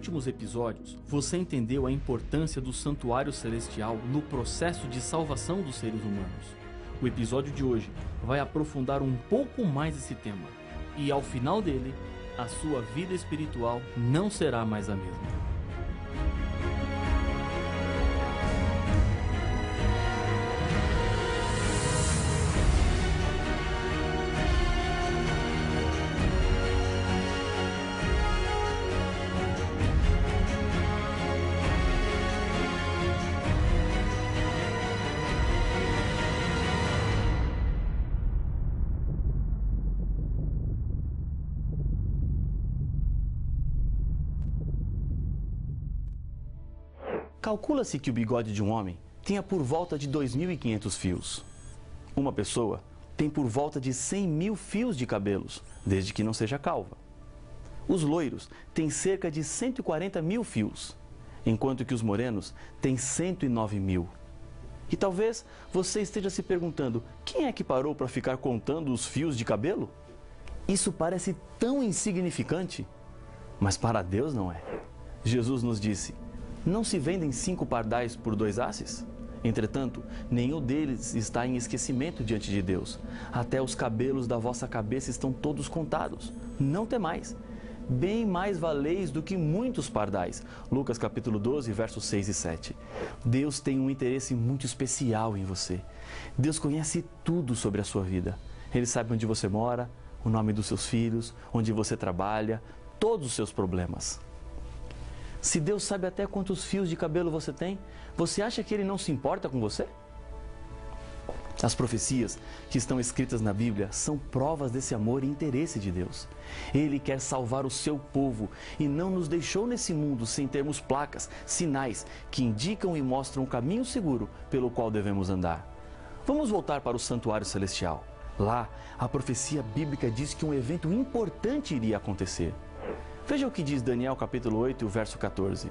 últimos episódios, você entendeu a importância do santuário celestial no processo de salvação dos seres humanos. O episódio de hoje vai aprofundar um pouco mais esse tema. E ao final dele, a sua vida espiritual não será mais a mesma. Calcula-se que o bigode de um homem tenha por volta de 2.500 fios. Uma pessoa tem por volta de 100.000 fios de cabelos, desde que não seja calva. Os loiros têm cerca de 140.000 fios, enquanto que os morenos têm 109.000. E talvez você esteja se perguntando, quem é que parou para ficar contando os fios de cabelo? Isso parece tão insignificante, mas para Deus não é. Jesus nos disse: não se vendem 5 pardais por 2 asses? Entretanto, nenhum deles está em esquecimento diante de Deus. Até os cabelos da vossa cabeça estão todos contados. Não temais. Bem mais valeis do que muitos pardais. Lucas capítulo 12, versos 6 e 7. Deus tem um interesse muito especial em você. Deus conhece tudo sobre a sua vida. Ele sabe onde você mora, o nome dos seus filhos, onde você trabalha, todos os seus problemas. Se Deus sabe até quantos fios de cabelo você tem, você acha que Ele não se importa com você? As profecias que estão escritas na Bíblia são provas desse amor e interesse de Deus. Ele quer salvar o seu povo e não nos deixou nesse mundo sem termos placas, sinais que indicam e mostram o caminho seguro pelo qual devemos andar. Vamos voltar para o santuário celestial. Lá, a profecia bíblica diz que um evento importante iria acontecer. Veja o que diz Daniel capítulo 8, verso 14.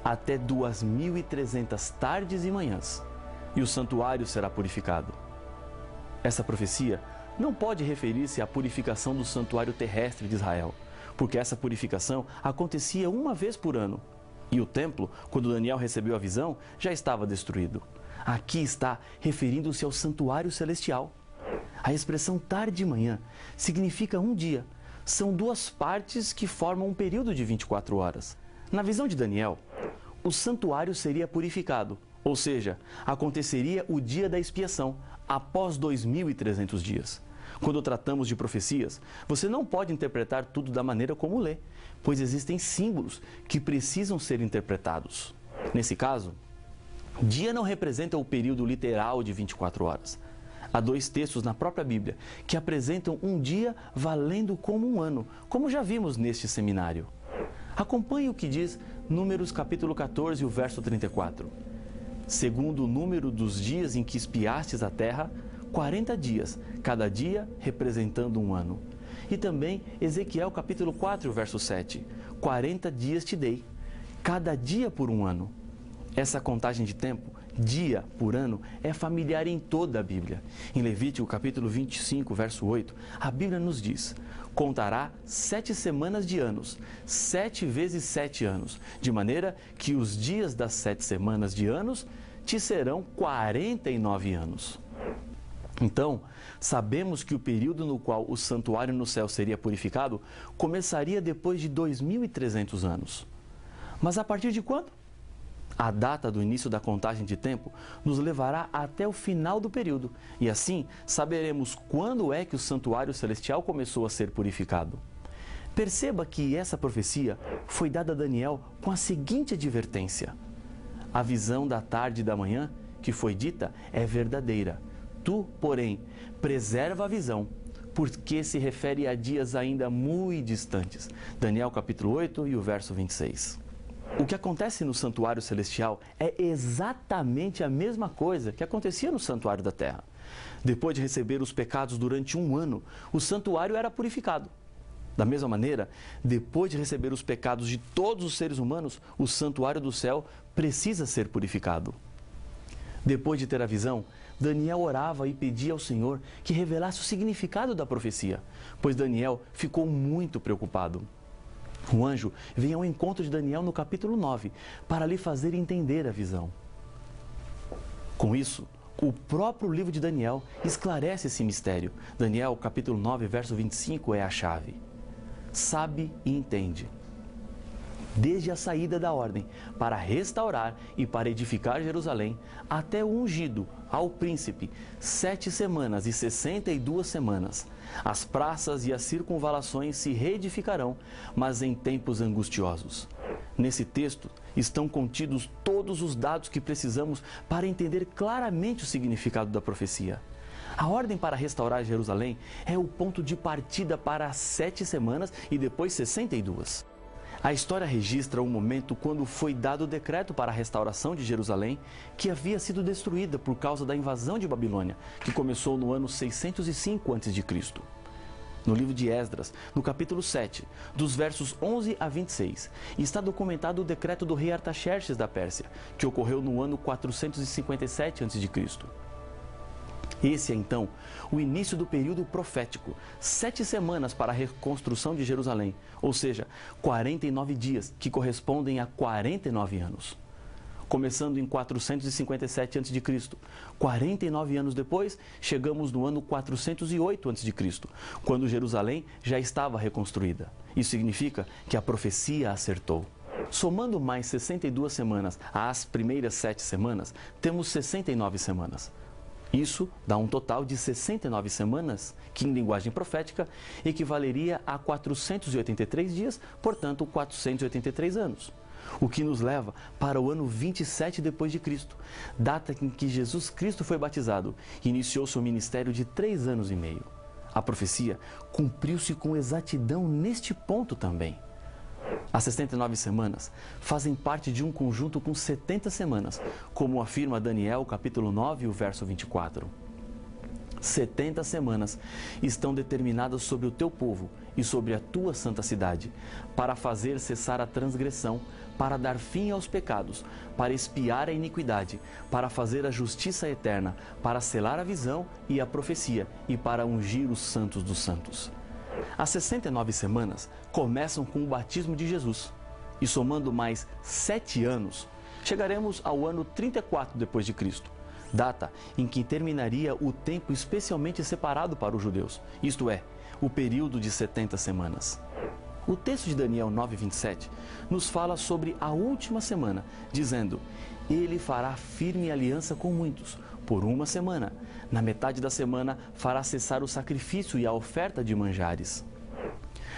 Até 2.300 tardes e manhãs, e o santuário será purificado. Essa profecia não pode referir-se à purificação do santuário terrestre de Israel, porque essa purificação acontecia uma vez por ano, e o templo, quando Daniel recebeu a visão, já estava destruído. Aqui está referindo-se ao santuário celestial. A expressão tarde e manhã significa um dia. São 2 partes que formam um período de 24 horas. Na visão de Daniel, o santuário seria purificado, ou seja, aconteceria o dia da expiação, após 2.300 dias. Quando tratamos de profecias, você não pode interpretar tudo da maneira como lê, pois existem símbolos que precisam ser interpretados. Nesse caso, dia não representa o período literal de 24 horas. Há 2 textos na própria Bíblia que apresentam um dia valendo como um ano, como já vimos neste seminário. Acompanhe o que diz Números capítulo 14, o verso 34. Segundo o número dos dias em que espiastes a terra, 40 dias, cada dia representando um ano. E também Ezequiel capítulo 4, verso 7. 40 dias te dei, cada dia por um ano. Essa contagem de tempo, dia por ano, é familiar em toda a Bíblia. Em Levítico capítulo 25, verso 8, a Bíblia nos diz: contará 7 semanas de anos, 7 vezes 7 anos, de maneira que os dias das 7 semanas de anos te serão 49 anos. Então, sabemos que o período no qual o santuário no céu seria purificado começaria depois de 2.300 anos. Mas a partir de quando? A data do início da contagem de tempo nos levará até o final do período, e assim saberemos quando é que o santuário celestial começou a ser purificado. Perceba que essa profecia foi dada a Daniel com a seguinte advertência: a visão da tarde e da manhã que foi dita é verdadeira. Tu, porém, preserva a visão, porque se refere a dias ainda muito distantes. Daniel capítulo 8 e o verso 26. O que acontece no santuário celestial é exatamente a mesma coisa que acontecia no santuário da terra. Depois de receber os pecados durante um ano, o santuário era purificado. Da mesma maneira, depois de receber os pecados de todos os seres humanos, o santuário do céu precisa ser purificado. Depois de ter a visão, Daniel orava e pedia ao Senhor que revelasse o significado da profecia, pois Daniel ficou muito preocupado. O anjo vem ao encontro de Daniel no capítulo 9 para lhe fazer entender a visão. Com isso, o próprio livro de Daniel esclarece esse mistério. Daniel, capítulo 9, verso 25 é a chave. Sabe e entende. Desde a saída da ordem para restaurar e para edificar Jerusalém, até o ungido ao príncipe, 7 semanas e 62 semanas. As praças e as circunvalações se reedificarão, mas em tempos angustiosos. Nesse texto estão contidos todos os dados que precisamos para entender claramente o significado da profecia. A ordem para restaurar Jerusalém é o ponto de partida para as 7 semanas e depois 62. A história registra o momento quando foi dado o decreto para a restauração de Jerusalém, que havia sido destruída por causa da invasão de Babilônia, que começou no ano 605 a.C. No livro de Esdras, no capítulo 7, dos versos 11 a 26, está documentado o decreto do rei Artaxerxes da Pérsia, que ocorreu no ano 457 a.C. Esse é, então, o início do período profético, 7 semanas para a reconstrução de Jerusalém, ou seja, 49 dias, que correspondem a 49 anos. Começando em 457 a.C., 49 anos depois, chegamos no ano 408 a.C., quando Jerusalém já estava reconstruída. Isso significa que a profecia acertou. Somando mais 62 semanas às primeiras 7 semanas, temos 69 semanas. Isso dá um total de 69 semanas, que em linguagem profética equivaleria a 483 dias, portanto 483 anos. O que nos leva para o ano 27 depois de Cristo, data em que Jesus Cristo foi batizado e iniciou seu ministério de 3 anos e meio. A profecia cumpriu-se com exatidão neste ponto também. As 69 semanas fazem parte de um conjunto com 70 semanas, como afirma Daniel, capítulo 9, o verso 24. 70 semanas estão determinadas sobre o teu povo e sobre a tua santa cidade, para fazer cessar a transgressão, para dar fim aos pecados, para expiar a iniquidade, para fazer a justiça eterna, para selar a visão e a profecia e para ungir os santos dos santos. As 69 semanas começam com o batismo de Jesus e, somando mais 7 anos, chegaremos ao ano 34 depois de Cristo, data em que terminaria o tempo especialmente separado para os judeus, isto é, o período de 70 semanas. O texto de Daniel 9:27 nos fala sobre a última semana, dizendo: Ele fará firme aliança com muitos, por 1 semana. Na metade da semana fará cessar o sacrifício e a oferta de manjares.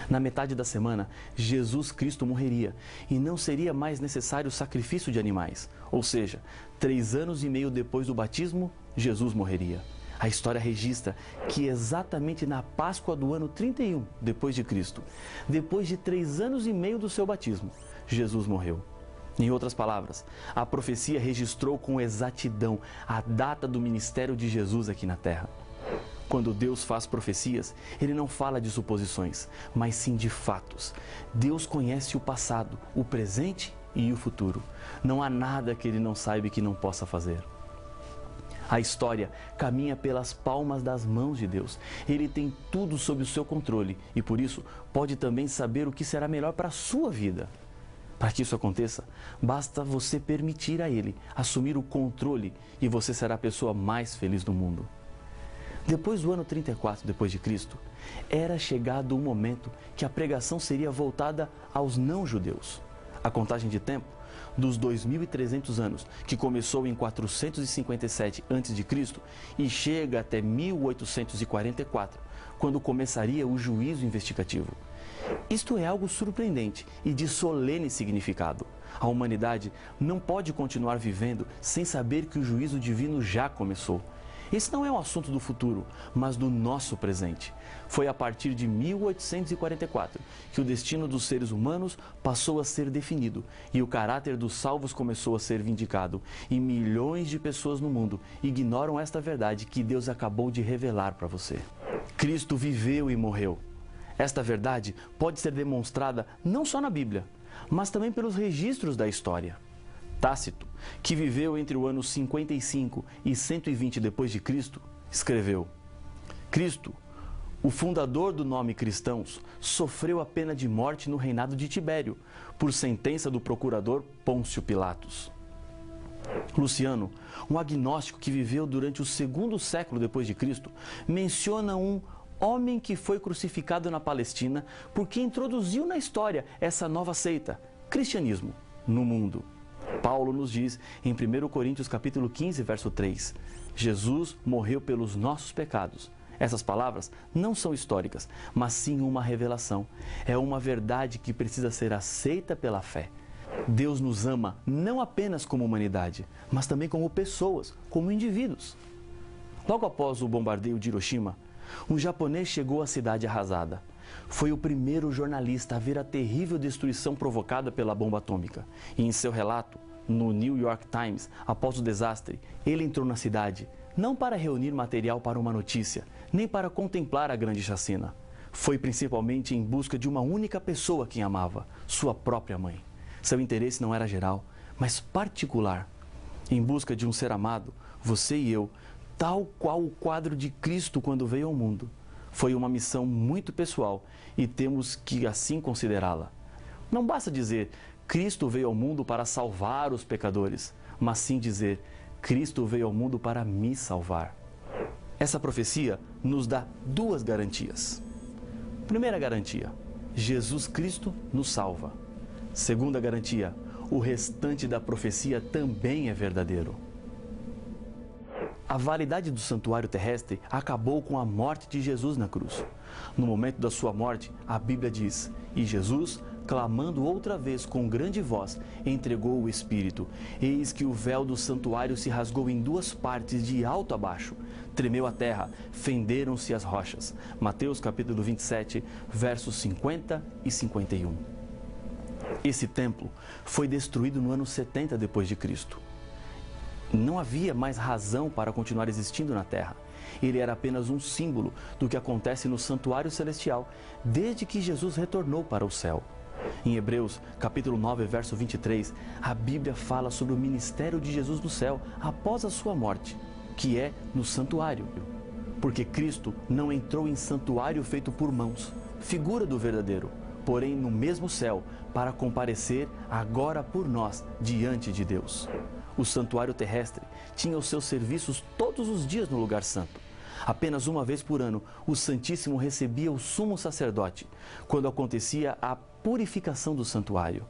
Na metade da semana, Jesus Cristo morreria e não seria mais necessário o sacrifício de animais. Ou seja, 3 anos e meio depois do batismo, Jesus morreria. A história registra que exatamente na Páscoa do ano 31 depois de Cristo, depois de 3 anos e meio do seu batismo, Jesus morreu. Em outras palavras, a profecia registrou com exatidão a data do ministério de Jesus aqui na Terra. Quando Deus faz profecias, Ele não fala de suposições, mas sim de fatos. Deus conhece o passado, o presente e o futuro. Não há nada que Ele não saiba e que não possa fazer. A história caminha pelas palmas das mãos de Deus. Ele tem tudo sob o seu controle e, por isso, pode também saber o que será melhor para a sua vida. Para que isso aconteça, basta você permitir a Ele assumir o controle e você será a pessoa mais feliz do mundo. Depois do ano 34 depois de Cristo, era chegado o momento que a pregação seria voltada aos não-judeus. A contagem de tempo dos 2.300 anos, que começou em 457 a.C. e chega até 1844, quando começaria o juízo investigativo. Isto é algo surpreendente e de solene significado. A humanidade não pode continuar vivendo sem saber que o juízo divino já começou. Esse não é um assunto do futuro, mas do nosso presente. Foi a partir de 1844 que o destino dos seres humanos passou a ser definido e o caráter dos salvos começou a ser vindicado. E milhões de pessoas no mundo ignoram esta verdade que Deus acabou de revelar para você. Cristo viveu e morreu. Esta verdade pode ser demonstrada não só na Bíblia, mas também pelos registros da história. Tácito, que viveu entre o ano 55 e 120 depois de Cristo, escreveu: Cristo, O fundador do nome cristãos sofreu a pena de morte no reinado de Tibério, por sentença do procurador Pôncio Pilatos. Luciano, um agnóstico que viveu durante o segundo século depois de Cristo, menciona um homem que foi crucificado na Palestina porque introduziu na história essa nova seita, cristianismo, no mundo. Paulo nos diz em 1 Coríntios capítulo 15, verso 3, Jesus morreu pelos nossos pecados. Essas palavras não são históricas, mas sim uma revelação. É uma verdade que precisa ser aceita pela fé. Deus nos ama não apenas como humanidade, mas também como pessoas, como indivíduos. Logo após o bombardeio de Hiroshima, um japonês chegou à cidade arrasada. Foi o primeiro jornalista a ver a terrível destruição provocada pela bomba atômica. E em seu relato, no New York Times, após o desastre, ele entrou na cidade não para reunir material para uma notícia, nem para contemplar a grande chacina. Foi principalmente em busca de uma única pessoa que amava, sua própria mãe. Seu interesse não era geral, mas particular. Em busca de um ser amado, você e eu, tal qual o quadro de Cristo quando veio ao mundo. Foi uma missão muito pessoal e temos que assim considerá-la. Não basta dizer, Cristo veio ao mundo para salvar os pecadores, mas sim dizer, Cristo veio ao mundo para me salvar. Essa profecia nos dá duas garantias. Primeira garantia, Jesus Cristo nos salva. Segunda garantia, o restante da profecia também é verdadeiro. A validade do santuário terrestre acabou com a morte de Jesus na cruz. No momento da sua morte, a Bíblia diz, e Jesus, clamando outra vez com grande voz, entregou o Espírito. Eis que o véu do santuário se rasgou em duas partes, de alto a baixo. Tremeu a terra, fenderam-se as rochas. Mateus capítulo 27, versos 50 e 51. Esse templo foi destruído no ano 70 depois de Cristo. Não havia mais razão para continuar existindo na terra. Ele era apenas um símbolo do que acontece no santuário celestial, desde que Jesus retornou para o céu. Em Hebreus, capítulo 9, verso 23, a Bíblia fala sobre o ministério de Jesus no céu após a sua morte, que é no santuário. Porque Cristo não entrou em santuário feito por mãos, figura do verdadeiro, porém no mesmo céu, para comparecer agora por nós diante de Deus. O santuário terrestre tinha os seus serviços todos os dias no lugar santo. Apenas uma vez por ano, o Santíssimo recebia o sumo sacerdote, quando acontecia a purificação do santuário.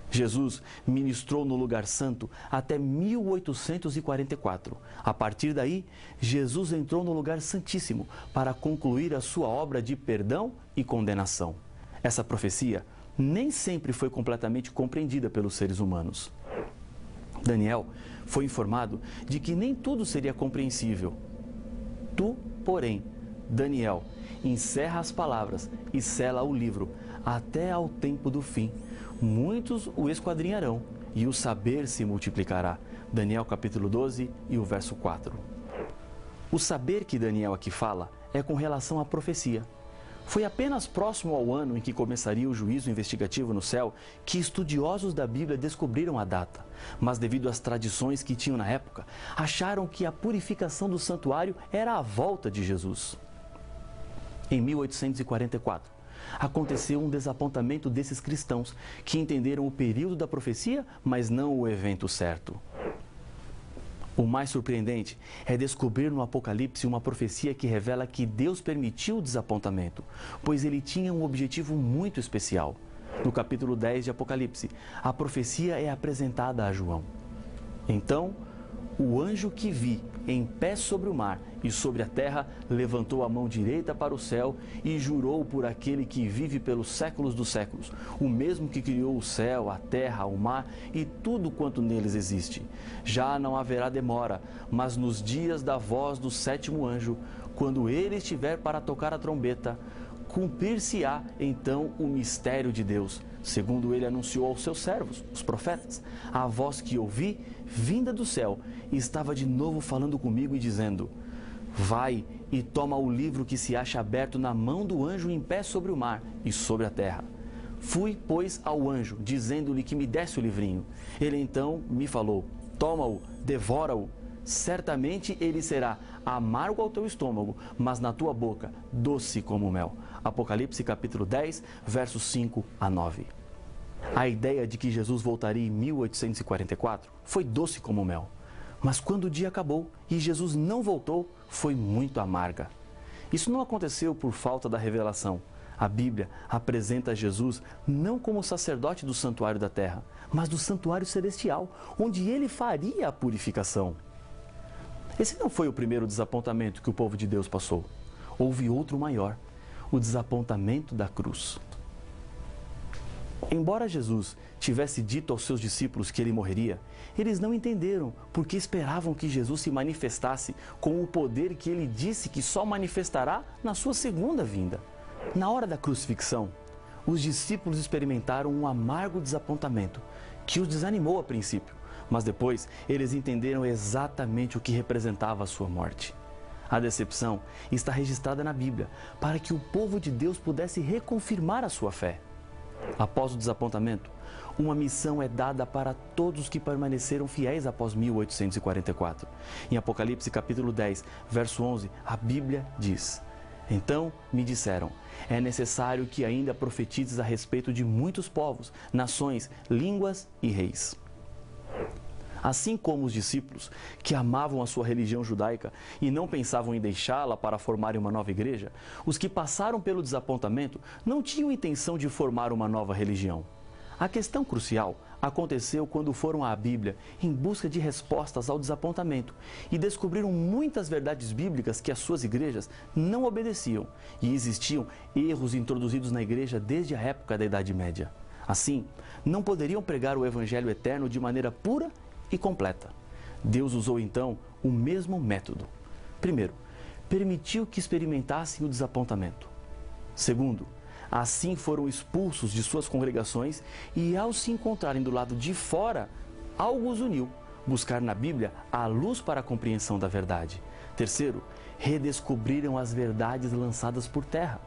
Jesus ministrou no lugar santo até 1844. A partir daí, Jesus entrou no lugar santíssimo para concluir a sua obra de perdão e condenação. Essa profecia nem sempre foi completamente compreendida pelos seres humanos. Daniel foi informado de que nem tudo seria compreensível. Tu, porém, Daniel, encerra as palavras e sela o livro até ao tempo do fim. Muitos o esquadrinharão e o saber se multiplicará. Daniel capítulo 12 e o verso 4. O saber que Daniel aqui fala é com relação à profecia. Foi apenas próximo ao ano em que começaria o juízo investigativo no céu que estudiosos da Bíblia descobriram a data. Mas devido às tradições que tinham na época, acharam que a purificação do santuário era a volta de Jesus. Em 1844, aconteceu um desapontamento desses cristãos que entenderam o período da profecia, mas não o evento certo. O mais surpreendente é descobrir no Apocalipse uma profecia que revela que Deus permitiu o desapontamento, pois ele tinha um objetivo muito especial. No capítulo 10 de Apocalipse, a profecia é apresentada a João. Então, o anjo que vi em pé sobre o mar e sobre a terra levantou a mão direita para o céu e jurou por aquele que vive pelos séculos dos séculos, o mesmo que criou o céu, a terra, o mar e tudo quanto neles existe. Já não haverá demora, mas nos dias da voz do sétimo anjo, quando ele estiver para tocar a trombeta, cumprir-se-á então o mistério de Deus, segundo ele anunciou aos seus servos, os profetas. A voz que ouvi, vinda do céu, estava de novo falando comigo e dizendo: vai e toma o livro que se acha aberto na mão do anjo em pé sobre o mar e sobre a terra. Fui, pois, ao anjo, dizendo-lhe que me desse o livrinho. Ele então me falou: toma-o, devora-o. certamente ele será amargo ao teu estômago, mas na tua boca doce como mel. Apocalipse capítulo 10, versos 5 a 9. A ideia de que Jesus voltaria em 1844 foi doce como mel. Mas quando o dia acabou e Jesus não voltou, foi muito amarga. Isso não aconteceu por falta da revelação. A Bíblia apresenta Jesus não como sacerdote do santuário da terra, mas do santuário celestial, onde ele faria a purificação. Esse não foi o primeiro desapontamento que o povo de Deus passou. Houve outro maior, o desapontamento da cruz. Embora Jesus tivesse dito aos seus discípulos que ele morreria, eles não entenderam porque esperavam que Jesus se manifestasse com o poder que ele disse que só manifestará na sua segunda vinda. Na hora da crucifixão, os discípulos experimentaram um amargo desapontamento que os desanimou a princípio, mas depois eles entenderam exatamente o que representava a sua morte. A decepção está registrada na Bíblia para que o povo de Deus pudesse reconfirmar a sua fé. Após o desapontamento, uma missão é dada para todos que permaneceram fiéis após 1844. Em Apocalipse capítulo 10, verso 11, a Bíblia diz: Então me disseram, é necessário que ainda profetizes a respeito de muitos povos, nações, línguas e reis. Assim como os discípulos, que amavam a sua religião judaica e não pensavam em deixá-la para formarem uma nova igreja, os que passaram pelo desapontamento não tinham intenção de formar uma nova religião. A questão crucial aconteceu quando foram à Bíblia em busca de respostas ao desapontamento e descobriram muitas verdades bíblicas que as suas igrejas não obedeciam e existiam erros introduzidos na igreja desde a época da Idade Média. Assim, não poderiam pregar o Evangelho eterno de maneira pura e completa. Deus usou então o mesmo método. Primeiro, permitiu que experimentassem o desapontamento. Segundo, assim foram expulsos de suas congregações e, ao se encontrarem do lado de fora, algo os uniu: buscar na Bíblia a luz para a compreensão da verdade. Terceiro, redescobriram as verdades lançadas por terra.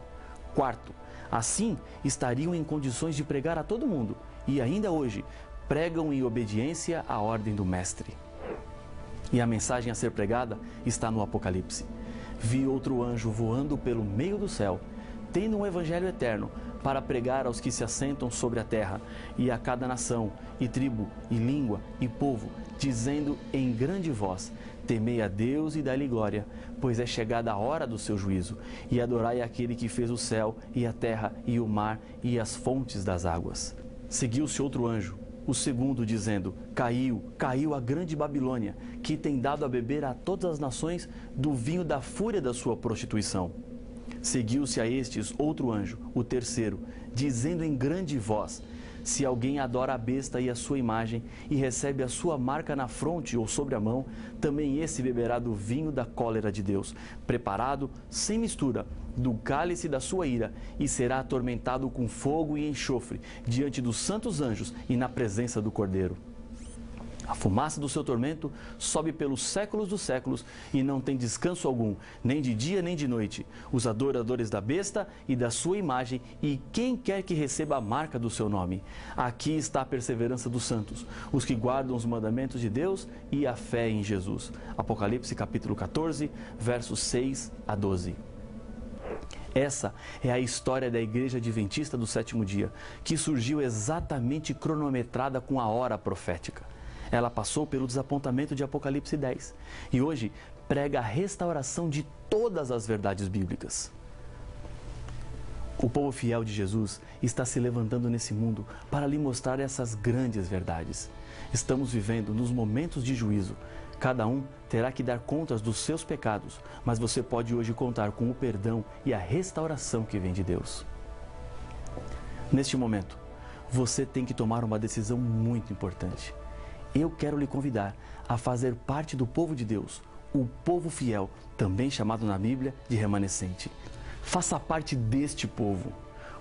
Quarto, assim estariam em condições de pregar a todo mundo e ainda hoje pregam em obediência à ordem do Mestre. E a mensagem a ser pregada está no Apocalipse. Vi outro anjo voando pelo meio do céu, tendo um evangelho eterno para pregar aos que se assentam sobre a terra e a cada nação, e tribo, e língua, e povo, dizendo em grande voz: temei a Deus e dai-lhe glória, pois é chegada a hora do seu juízo, e adorai aquele que fez o céu, e a terra, e o mar, e as fontes das águas. Seguiu-se outro anjo, o segundo, dizendo: caiu a grande Babilônia, que tem dado a beber a todas as nações do vinho da fúria da sua prostituição. Seguiu-se a estes outro anjo, o terceiro, dizendo em grande voz: se alguém adora a besta e a sua imagem, e recebe a sua marca na fronte ou sobre a mão, também esse beberá do vinho da cólera de Deus, preparado, sem mistura, do cálice da sua ira, e será atormentado com fogo e enxofre, diante dos santos anjos e na presença do Cordeiro. A fumaça do seu tormento sobe pelos séculos dos séculos e não tem descanso algum, nem de dia nem de noite. Os adoradores da besta e da sua imagem e quem quer que receba a marca do seu nome. Aqui está a perseverança dos santos, os que guardam os mandamentos de Deus e a fé em Jesus. Apocalipse capítulo 14, versos 6 a 12. Essa é a história da Igreja Adventista do Sétimo Dia, que surgiu exatamente cronometrada com a hora profética. Ela passou pelo desapontamento de Apocalipse 10 e hoje prega a restauração de todas as verdades bíblicas. O povo fiel de Jesus está se levantando nesse mundo para lhe mostrar essas grandes verdades. Estamos vivendo nos momentos de juízo. Cada um terá que dar contas dos seus pecados, mas você pode hoje contar com o perdão e a restauração que vem de Deus. Neste momento, você tem que tomar uma decisão muito importante. Eu quero lhe convidar a fazer parte do povo de Deus, o povo fiel, também chamado na Bíblia de remanescente. Faça parte deste povo.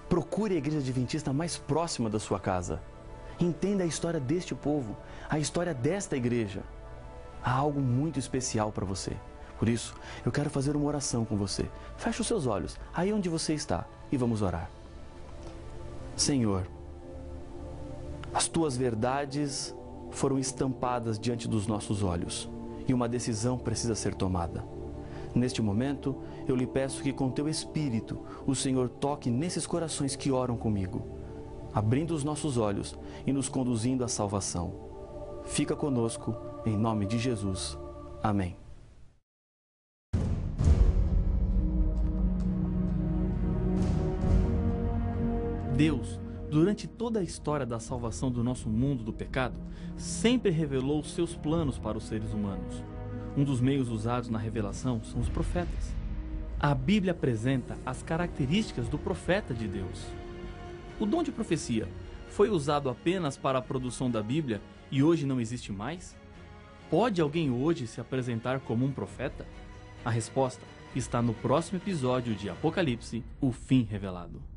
Procure a igreja adventista mais próxima da sua casa. Entenda a história deste povo, a história desta igreja. Há algo muito especial para você. Por isso, eu quero fazer uma oração com você. Feche os seus olhos, aí onde você está, e vamos orar. Senhor, as tuas verdades foram estampadas diante dos nossos olhos e uma decisão precisa ser tomada. Neste momento, eu lhe peço que com teu Espírito o Senhor toque nesses corações que oram comigo, abrindo os nossos olhos e nos conduzindo à salvação. Fica conosco, em nome de Jesus. Amém. Deus, durante toda a história da salvação do nosso mundo do pecado, sempre revelou seus planos para os seres humanos. Um dos meios usados na revelação são os profetas. A Bíblia apresenta as características do profeta de Deus. O dom de profecia foi usado apenas para a produção da Bíblia e hoje não existe mais? Pode alguém hoje se apresentar como um profeta? A resposta está no próximo episódio de Apocalipse, o fim revelado.